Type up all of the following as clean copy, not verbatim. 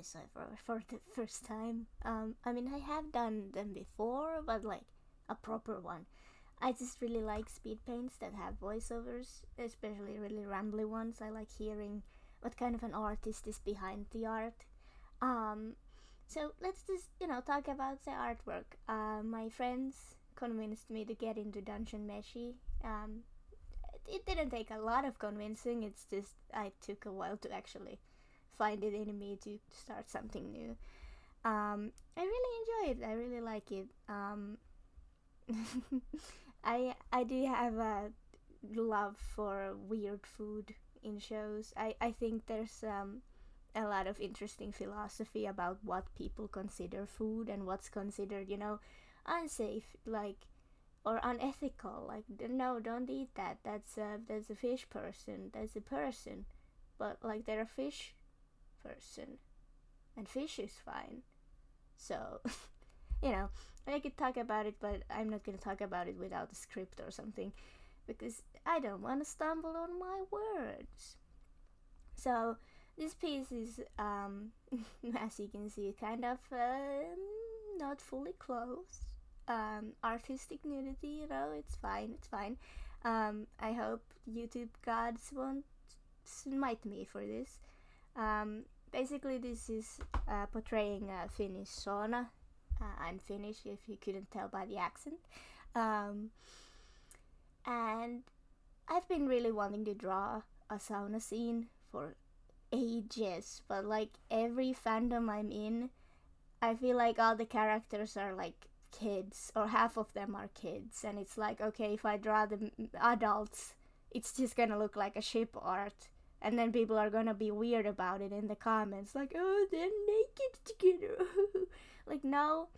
voiceover for the first time. I mean, I have done them before, but like a proper one. I just really like speed paints that have voiceovers, especially really rambly ones. I like hearing what kind of an artist is behind the art. Um, so let's just, talk about the artwork. My friends convinced me to get into Dungeon Meshi. It didn't take a lot of convincing, it's just I took a while to actually find it in me to start something new. I really enjoy it, I really like it. I do have a love for weird food in shows. I think there's a lot of interesting philosophy about what people consider food and what's considered, unsafe, like, or unethical. Like, no, don't eat that. That's a fish person. That's a person, but like they're a fish person, and fish is fine. So, you know, I could talk about it, but I'm not gonna talk about it without a script or something, because I don't want to stumble on my words. So this piece is, as you can see, kind of not fully clothed. Artistic nudity, it's fine, it's fine. I hope YouTube gods won't smite me for this. Basically, this is portraying a Finnish sauna. I'm Finnish, if you couldn't tell by the accent. And I've been really wanting to draw a sauna scene for ages, but like every fandom I'm in, I feel like all the characters are like kids, or half of them are kids, and it's like, okay, if I draw the adults, it's just gonna look like a ship art, and then people are gonna be weird about it in the comments, like, oh, they're naked together. Like, no.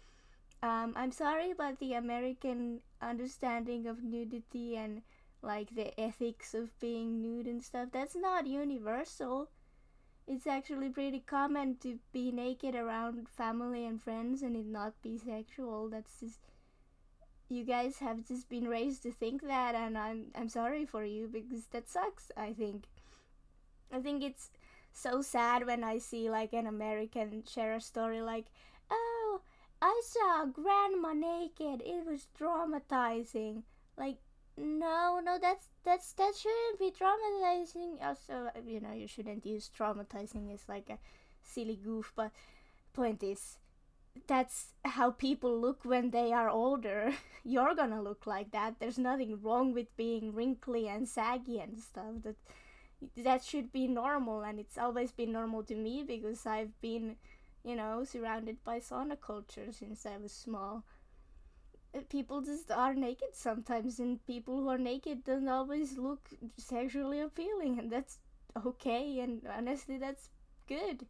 I'm sorry, but the American understanding of nudity and like the ethics of being nude and stuff, that's not universal. It's actually pretty common to be naked around family and friends and it not be sexual. That's just, you guys have just been raised to think that, and I'm sorry for you, because that sucks. I think it's so sad when I see like an American share a story like, oh, I saw grandma naked, it was traumatizing. Like, no, that shouldn't be traumatizing. Also, you shouldn't use traumatizing as like a silly goof, but point is, that's how people look when they are older. You're gonna look like that. There's nothing wrong with being wrinkly and saggy and stuff. That should be normal, and it's always been normal to me because I've been, surrounded by sauna culture since I was small. People just are naked sometimes, and people who are naked don't always look sexually appealing, and that's okay, and honestly, that's good.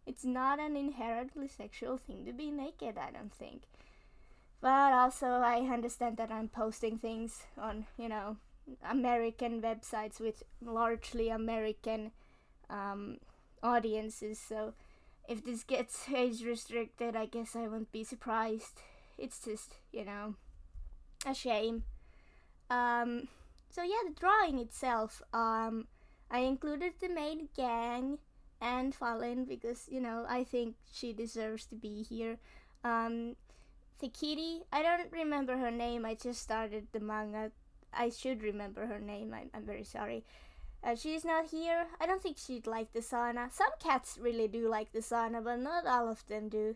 It's not an inherently sexual thing to be naked, I don't think. But also, I understand that I'm posting things on, American websites with largely American audiences, so if this gets age restricted, I guess I won't be surprised. It's just, a shame. So yeah, the drawing itself, I included the main gang and Fallen because, I think she deserves to be here. The kitty, I don't remember her name, I just started the manga. I should remember her name, I'm very sorry. She's not here. I don't think she'd like the sauna. Some cats really do like the sauna, but not all of them do.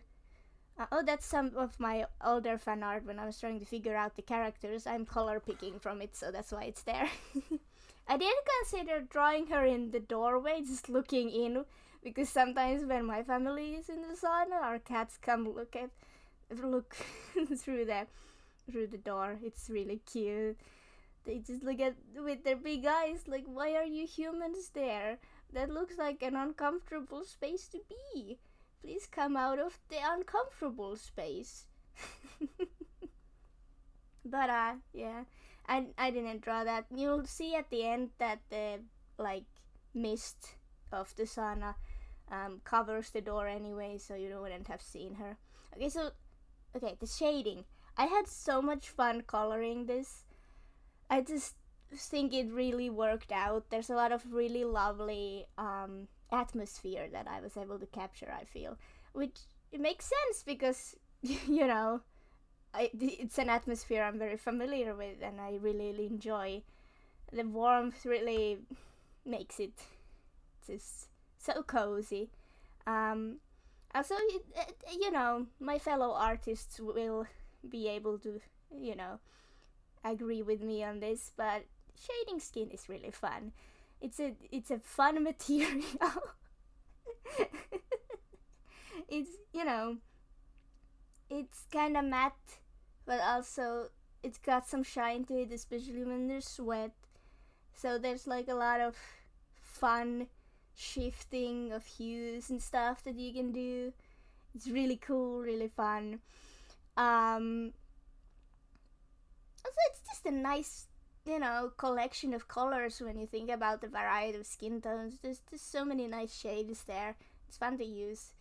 That's some of my older fan art when I was trying to figure out the characters. I'm color picking from it, so that's why it's there. I did consider drawing her in the doorway, just looking in, because sometimes when my family is in the sauna, our cats come look through the door. It's really cute. They just look at with their big eyes, like, why are you humans there? That looks like an uncomfortable space to be. Please come out of the uncomfortable space. But yeah, I didn't draw that. You'll see at the end that the like mist of the sauna covers the door anyway, so you wouldn't have seen her. Okay, the shading. I had so much fun coloring this. I just think it really worked out. There's a lot of really lovely atmosphere that I was able to capture, I feel. Which it makes sense because, you know, it's an atmosphere I'm very familiar with and I really enjoy. The warmth really makes it just so cozy. Also, you know, my fellow artists will be able to, you know, agree with me on this, but shading skin is really fun. It's a fun material. It's, you know, it's kind of matte, but also it's got some shine to it, especially when there's sweat. So there's like a lot of fun shifting of hues and stuff that you can do. It's really cool, really fun. Also, it's just a nice, you know, collection of colors when you think about the variety of skin tones. There's just so many nice shades there. It's fun to use.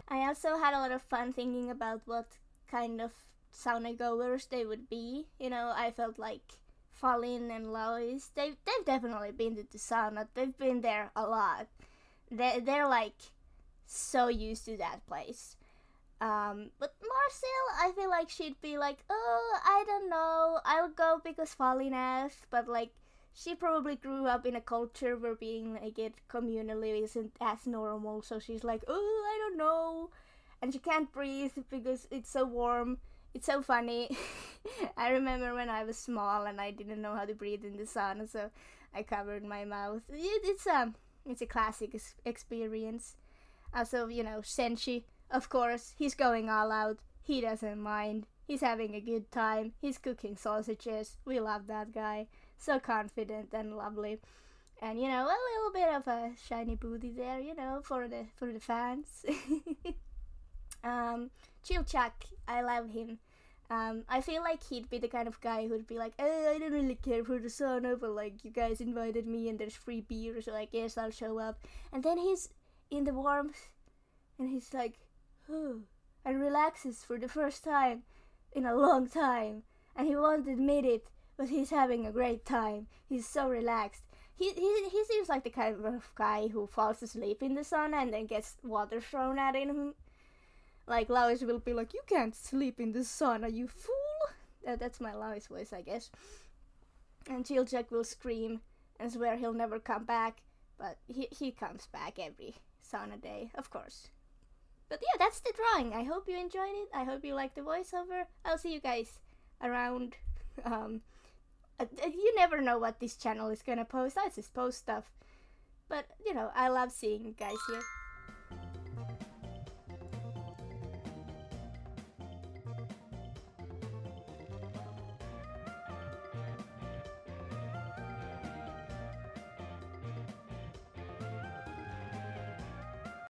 I also had a lot of fun thinking about what kind of sauna goers they would be. You know, I felt like Fallin and Lois, they've definitely been to the sauna. They've been there a lot. They're like so used to that place. But Marcel, I feel like she'd be like, oh, I don't know, I'll go because Fallin asked, but like she probably grew up in a culture where being naked communally isn't as normal, so she's like, oh, I don't know. And she can't breathe because it's so warm. It's so funny. I remember when I was small and I didn't know how to breathe in the sauna, so I covered my mouth. It's a classic experience. Also, you know, Senshi, of course, he's going all out. He doesn't mind. He's having a good time. He's cooking sausages. We love that guy. So confident and lovely. And, you know, a little bit of a shiny booty there, you know, for the fans. Chilchak, I love him. I feel like he'd be the kind of guy who'd be like, oh, I don't really care for the sauna, but like you guys invited me and there's free beer, so I guess I'll show up. And then he's in the warmth and he's like, oh, and relaxes for the first time in a long time. And he won't admit it, but he's having a great time. He's so relaxed. He seems like the kind of guy who falls asleep in the sauna and then gets water thrown at him. Like, Lois will be like, you can't sleep in the sauna, you fool! That's my Lois voice, I guess. And Chilchak will scream and swear he'll never come back, but he comes back every sauna day, of course. But yeah, that's the drawing. I hope you enjoyed it. I hope you liked the voiceover. I'll see you guys around. You never know what this channel is gonna post. I just post stuff. But, you know, I love seeing you guys here.